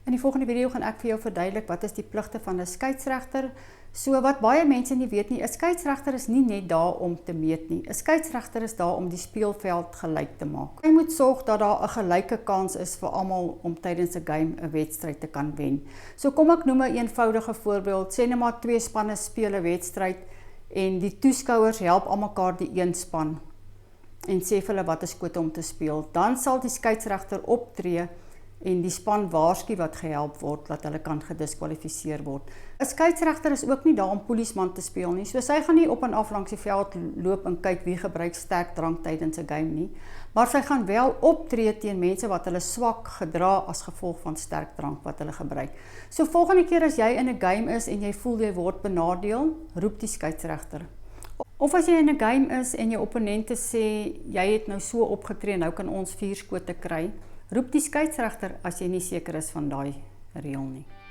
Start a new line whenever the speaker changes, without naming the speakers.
In die volgende video gaan ek vir jou verduidelik wat is die pligte van 'n skeieregter. So wat baie mense nie weet nie, 'n skeieregter is nie net daar om te meet nie. 'n Skeieregter is daar om die speelveld gelyk te maak. Hy moet sorg dat daar 'n gelyke kans is vir almal om tydens 'n game 'n wedstryd te kan wen. So kom ek noem 'n eenvoudige voorbeeld. Sê net maar twee spanne speel 'n wedstryd en die toeskouers help almekaar die een span en sê vir hulle wat is kwote om te speel. Dan sal die skeieregter optree en die span waarsku wat gehelp word, dat hulle kan gediskwalifiseer word. 'n Skeieregter is ook nie daar om polisieman te speel nie, so sy gaan nie op en af langs die veld loop en kyk wie gebruik sterk drank tydens 'n game nie, maar sy gaan wel optree teen mense wat hulle swak gedra as gevolg van sterk drank wat hulle gebruik. So volgende keer as jy in 'n game is en jy voel jy word benadeel, roep die skeieregter. Of as jy in 'n game is en jou opponente sê, jy het nou so opgetree, nou kan ons 4 skote kry, roep die skeieregter as jy nie seker is van daai reël nie.